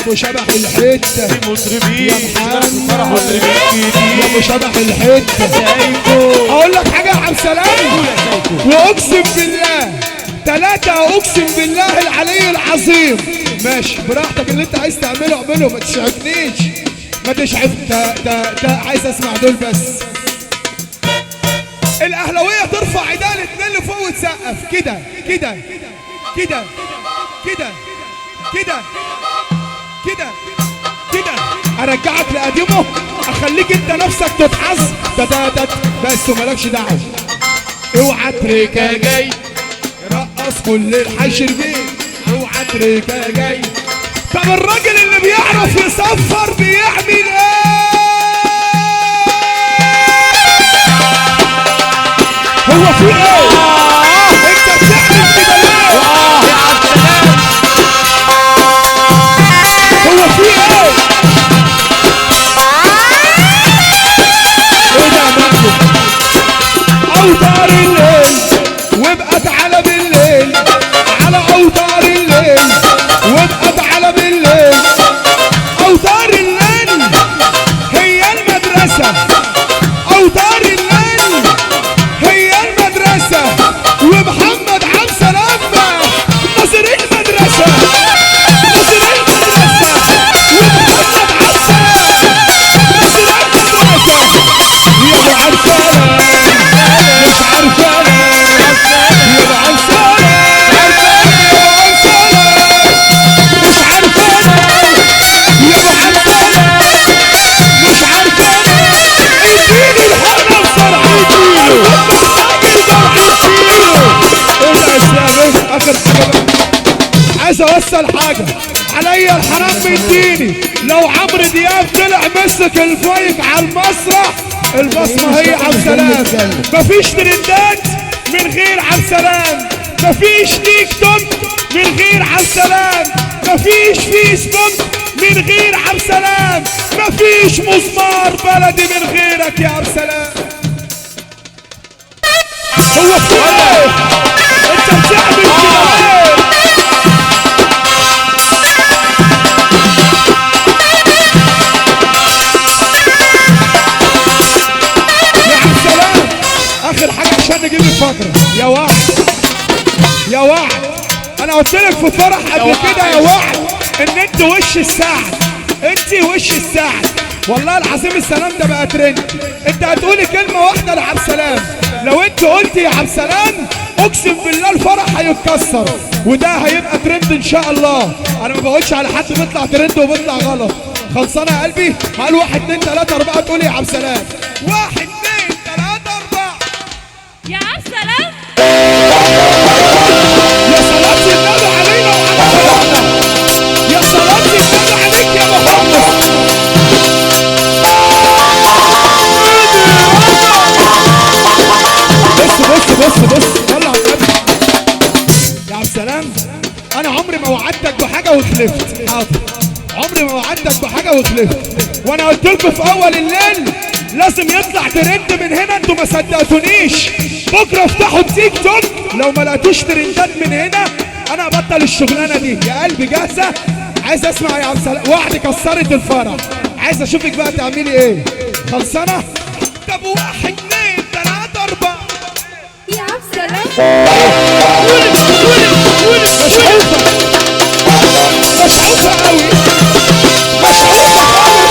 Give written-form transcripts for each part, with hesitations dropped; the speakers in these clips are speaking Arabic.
ابو شبح الحته مطربين يا محمد مطربين يا ابو شبح الحته. اقول لك حاجه يا عبد السلام، واقسم بالله 3 اقسم بالله العلي العظيم. ماشي براحتك، اللي انت عايز تعمله اعمله، ما تشعفنيش ما تشعف. ده عايز اسمع دول بس. الاهلاويه ترفع ايديها الاتنين لفوق وتسقف كده كده كده كده كده كده كده. ارجعك لقديمه، اخليك انت نفسك تتحظ. ده بس ومالكش دعوه. اوعى تريكا جاي رقص كل الحشر بيه. اوعى تريكا جاي. طب الراجل اللي بيعرف يصفر بيعمل ايه؟ هو في ايه؟ انت بتعمل كده ليه؟ يا عبد السلام هو في ايه؟ ايه ده يا مجد؟ اوتار الليل وابقى تعالى بالليل، على اوتار الليل وابقى تعالى بالليل. اوتار الليل هي المدرسة، اوتار الليل هي المدرسة. ومحمد عبد السلام ناصر المدرسة، ناصر المدرسة. ومحمد عبد السلام ناصر المدرسة. يا ابو عبد السلام مش عارفة يا ابو عبد السلام مش عارفة يا ابو عبد السلام مش عارفة. اديني الحقنة بسرعة، اخر حاجة بقى عايز اوصل حاجة. عليا الحرام من ديني لو عمرو دياب طلع مسك الفايق على المسرح، البصمة هي عبد السلام. مفيش ترندات من غير عبد السلام، مفيش تيك توك من غير عبد السلام، مفيش فيسبوك من غير عبد السلام، مفيش مسمار بلدي من غيرك يا عبد السلام. هو في ايه؟ انت بتعمل كده ليه؟ يا عبد السلام اخر حاجه عشان نجيب الفقره. يا وعد يا وعد، انا قلت لك في فرح قبل كده يا وعد ان انت وش السعد، انت وش السعد. والله العظيم السلام ده بقى ترند. انت هتقولي كلمه واحده لعبد السلام، لو انت قلتي يا عبد السلام اقسم بالله الفرح هيتكسر، وده هيبقى ترند ان شاء الله. انا ما بقولش على حد بيطلع ترند وبيطلع غلط. خلصانه يا قلبي؟ قال 1 2 3 4 تقولي يا عبد السلام. 1 2 3 4 يا عبد السلام. يا صلاة النبي علينا وعلى صلاتنا، يا صلاة النبي عليك يا محمد. بص طلع النبي يا عبد السلام. انا عمري ما وعدتك بحاجه وخلفت. حاضر، عمري ما وعدتك بحاجه وخلفت. وانا قلت لكم في اول الليل لازم يطلع ترند من هنا، انتوا ما صدقتونيش. بكره افتحوا تيك توك، لو ما لقيتوش ترندات من هنا انا ابطل الشغلانه دي. يا قلبي جاهزه؟ عايز اسمع يا عبد السلام. واحده كسرت الفرح، عايز اشوفك بقى تعملي ايه. خلصانه؟ طب 1 2 3 4 يا عبد السلام. مشحوفة مشحوفة قوي، مشحوفة خالص.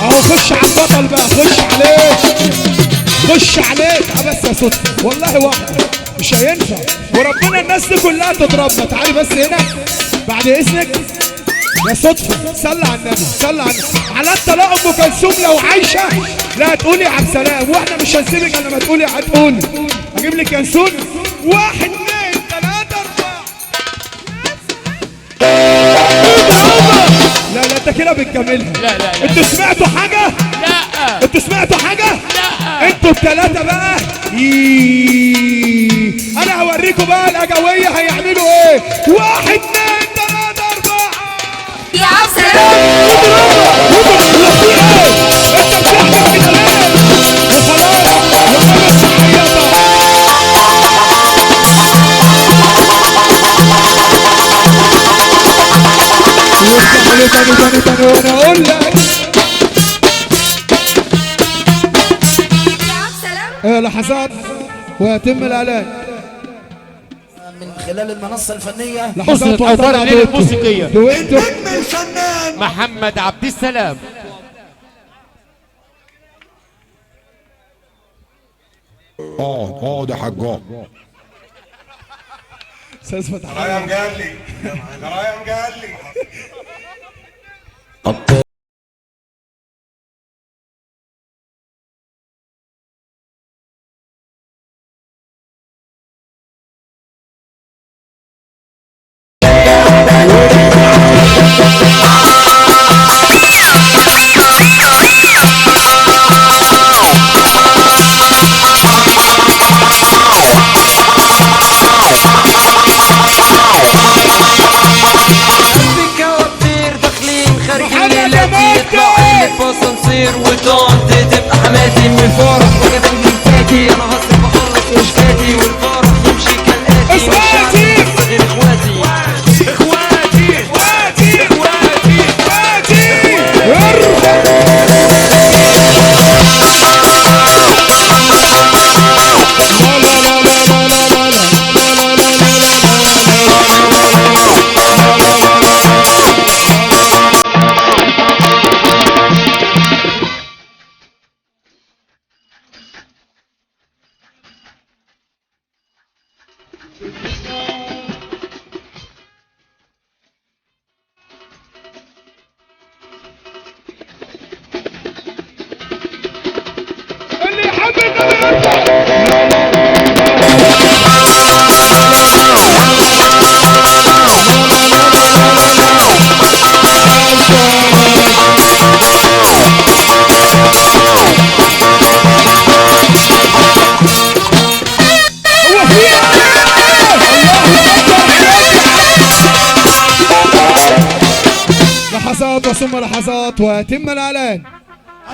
اهو خش على البطل بقى، خش عليك خش عليك. بس يا صدفة والله واحدة مش هينفع، وربنا الناس دي كلها تضربنا. تعالي بس هنا بعد اذنك يا صدفة. صلي على النبي، صلي على النبي. على الطلاق ام كلثوم لو عايشة لا تقولي عبد السلام، واحنا مش هنسيبك الا لما تقولي. هتقولي اجيب لك ينسون. 1 2 3 4 لا انت كده بتكملها. لا انتوا سمعتوا حاجة؟ لا انتوا سمعتوا حاجة؟ لا انتوا الثلاثة بقى. انا هوريكم بقى الاجوية هيعملوا ايه. 1 2 3 4 يا عبد السلام. انت بتعمل كده ليه؟ وخلاص يا بابا الصحية. تاني وانا اقول لك يا عبد السلام. لحظات ويتم الاعلان من خلال المنصة الفنية لحظات أوتار الليلة الموسيقية دويتو محمد عبد السلام. اقعد يا حجاج. استاذ فتحي جرايم قال لي جرايم قال لي بصنصير وطنط تبقى حماتي من الفرح وجبل من فاتي انا هصرف بخلص مش فاتي والفرح يمشي كالاتي اسمعتي غير اخواتي اللي يحب النبي هو في لحظات وثم لحظات ويتم الاعلان